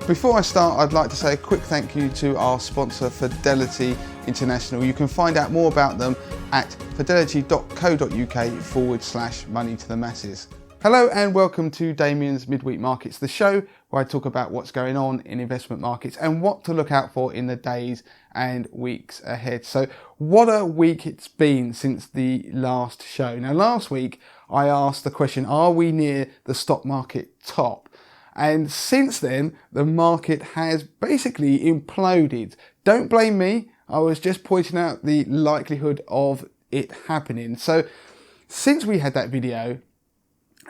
Before I start, I'd like to say a quick thank you to our sponsor, Fidelity International. You can find out more about them at fidelity.co.uk/money to the masses. Hello and welcome to Damien's Midweek Markets, the show where I talk about what's going on in investment markets and what to look out for in the days and weeks ahead. So what a week it's been since the last show. Now last week I asked the question, are we near the stock market top? And since then the market has basically imploded. Don't blame me, I was just pointing out the likelihood of it happening. So since we had that video,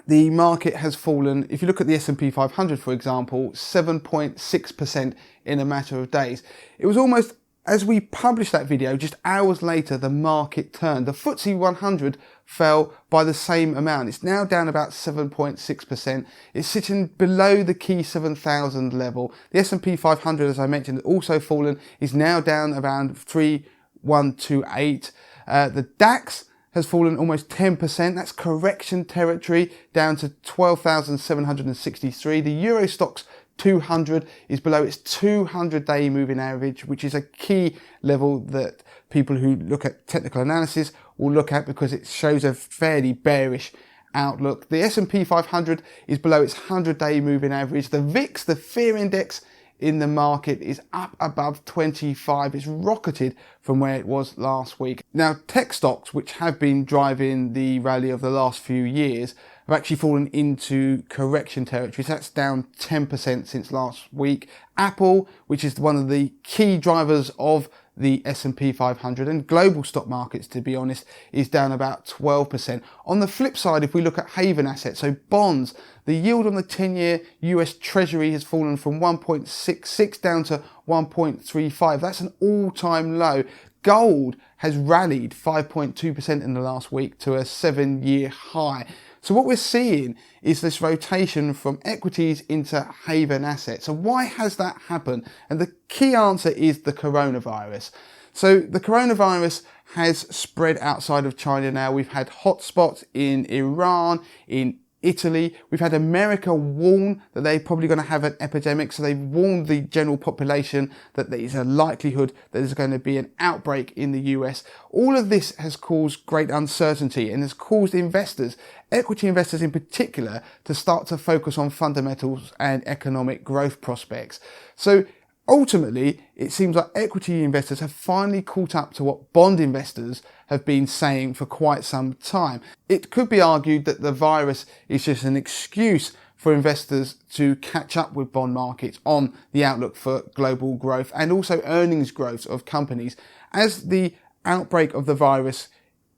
the market has fallen, if you look at the S&P 500 for example, 7.6% in a matter of days. It was almost, as we published that video, just hours later the market turned. The FTSE 100 fell by the same amount. It's now down about 7.6%. It's sitting below the key 7,000 level. The S&P 500, as I mentioned, also fallen, is now down around 3,128. The DAX has fallen almost 10%. That's correction territory, down to 12,763. The Euro Stoxx 200 is below its 200-day moving average, which is a key level that people who look at technical analysis will look at because it shows a fairly bearish outlook. The S&P 500 is below its 100-day moving average. The VIX, the fear index in the market, is up above 25. It's rocketed from where it was last week. Now, tech stocks, which have been driving the rally of the last few years, have actually fallen into correction territory. So that's down 10% since last week. Apple, which is one of the key drivers of the S&P 500 and global stock markets, to be honest, is down about 12%. On the flip side, if we look at haven assets, so bonds, the yield on the 10-year US Treasury has fallen from 1.66 down to 1.35. That's an all-time low. Gold has rallied 5.2% in the last week to a 7-year high. So what we're seeing is this rotation from equities into haven assets. So why has that happened? And the key answer is the coronavirus. So the coronavirus has spread outside of China now. We've had hotspots in Iran, in Italy. We've had America warn that they're probably going to have an epidemic. So they've warned the general population that there is a likelihood that there's going to be an outbreak in the US. All of this has caused great uncertainty and has caused investors, equity investors in particular, to start to focus on fundamentals and economic growth prospects. So ultimately, it seems like equity investors have finally caught up to what bond investors have been saying for quite some time. It could be argued that the virus is just an excuse for investors to catch up with bond markets on the outlook for global growth and also earnings growth of companies. As the outbreak of the virus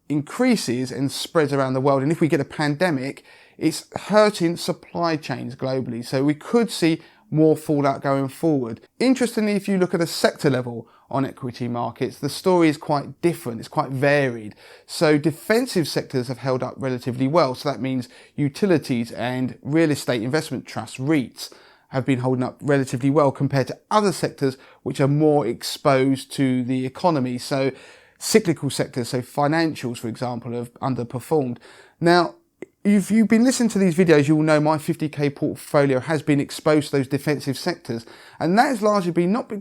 increases and spreads around the world, and if we get a pandemic, it's hurting supply chains globally. So we could see more fallout going forward. Interestingly, if you look at a sector level on equity markets, the story is quite different. It's quite varied. So defensive sectors have held up relatively well. So that means utilities and real estate investment trusts, REITs, have been holding up relatively well compared to other sectors which are more exposed to the economy. So cyclical sectors, so financials, for example, have underperformed. Now, if you've been listening to these videos, you will know my 50k portfolio has been exposed to those defensive sectors. And that has largely been not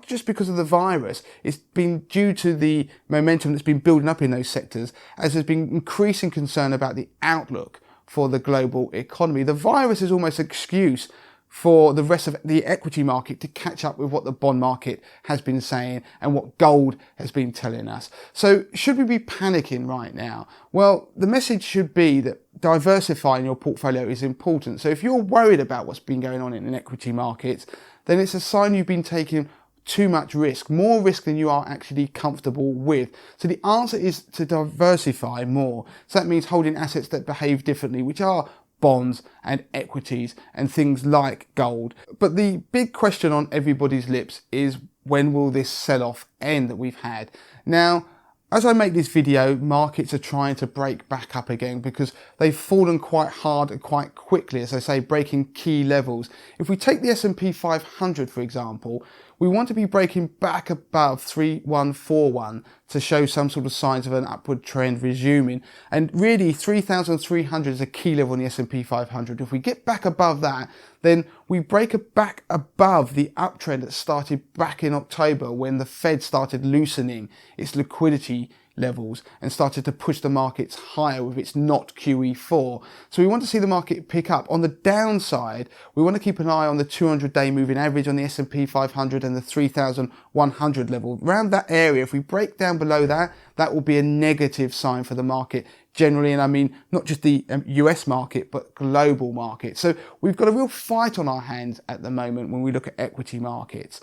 just because of the virus, it's been due to the momentum that's been building up in those sectors, as there's been increasing concern about the outlook for the global economy. The virus is almost an excuse for the rest of the equity market to catch up with what the bond market has been saying and what gold has been telling us. So should we be panicking right now? Well, the message should be that diversifying your portfolio is important. So if you're worried about what's been going on in equity markets, then it's a sign you've been taking too much risk, more risk than you are actually comfortable with. So the answer is to diversify more. So that means holding assets that behave differently, which are bonds and equities and things like gold. But the big question on everybody's lips is, when will this sell-off end that we've had? Now, as I make this video, markets are trying to break back up again because they've fallen quite hard and quite quickly, as I say, breaking key levels. If we take the S&P 500, for example, we want to be breaking back above 3141 to show some sort of signs of an upward trend resuming. And really 3,300 is a key level in the S&P 500. If we get back above that, then we break back above the uptrend that started back in October when the Fed started loosening its liquidity levels and started to push the markets higher with its not QE4. So we want to see the market pick up. On the downside, we want to keep an eye on the 200-day moving average on the S&P 500 and the 3,100 level. Around that area, if we break down below that, that will be a negative sign for the market generally, and I mean not just the US market, but global market. So we've got a real fight on our hands at the moment when we look at equity markets.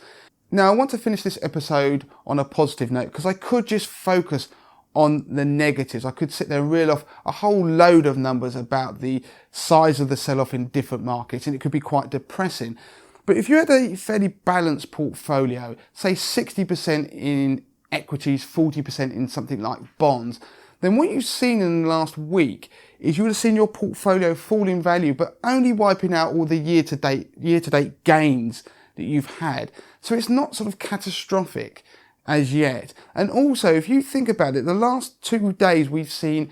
Now, I want to finish this episode on a positive note because I could just focus on the negatives. I could sit there and reel off a whole load of numbers about the size of the sell-off in different markets, and it could be quite depressing. But if you had a fairly balanced portfolio, say 60% in equities, 40% in something like bonds, then what you've seen in the last week is you would have seen your portfolio fall in value, but only wiping out all the year-to-date gains that you've had. So it's not sort of catastrophic as yet. And also, if you think about it, the last 2 days we've seen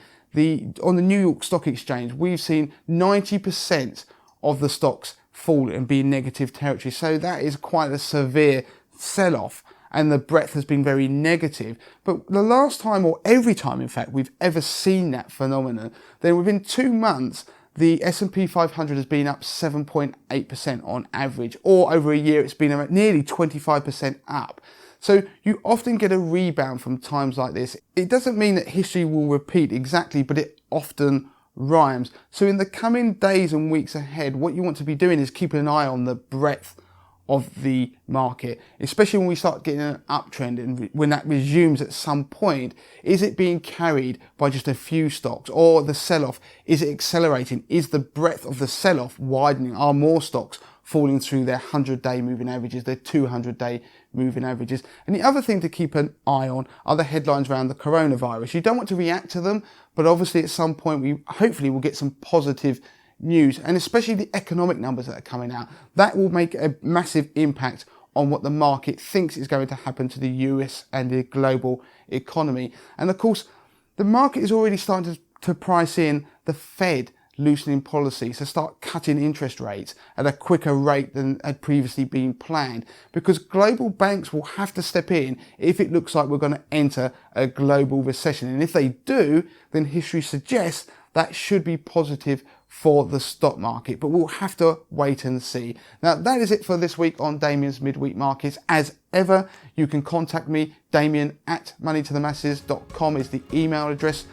on the New York Stock Exchange, we've seen 90% of the stocks fall and be in negative territory. So that is quite a severe sell-off, and the breadth has been very negative. But the last time, or every time in fact, we've ever seen that phenomenon, then within 2 months, the S&P 500 has been up 7.8% on average, or over a year it's been nearly 25% up. So you often get a rebound from times like this. It doesn't mean that history will repeat exactly, but it often rhymes. So in the coming days and weeks ahead, what you want to be doing is keeping an eye on the breadth of the market, especially when we start getting an uptrend, and when that resumes at some point. Is it being carried by just a few stocks, or the sell-off, is it accelerating? Is the breadth of the sell-off widening? Are more stocks falling through their 100-day moving averages, their 200-day moving averages? And the other thing to keep an eye on are the headlines around the coronavirus. You don't want to react to them, but obviously at some point we hopefully will get some positive news, and especially the economic numbers that are coming out. That will make a massive impact on what the market thinks is going to happen to the US and the global economy. And of course, the market is already starting to price in the Fed loosening policy, so start cutting interest rates at a quicker rate than had previously been planned, because global banks will have to step in if it looks like we're going to enter a global recession. And if they do, then history suggests that should be positive for the stock market, but we'll have to wait and see. Now, that is it for this week on Damien's Midweek Markets. As ever, you can contact me. Damien at moneytothemasses.com is the email address.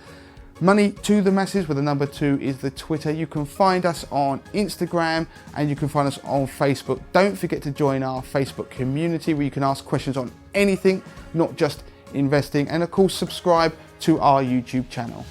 Money to the Masses with a number 2 is the Twitter. You can find us on Instagram, and you can find us on Facebook. Don't forget to join our Facebook community where you can ask questions on anything, not just investing. And of course, subscribe to our YouTube channel.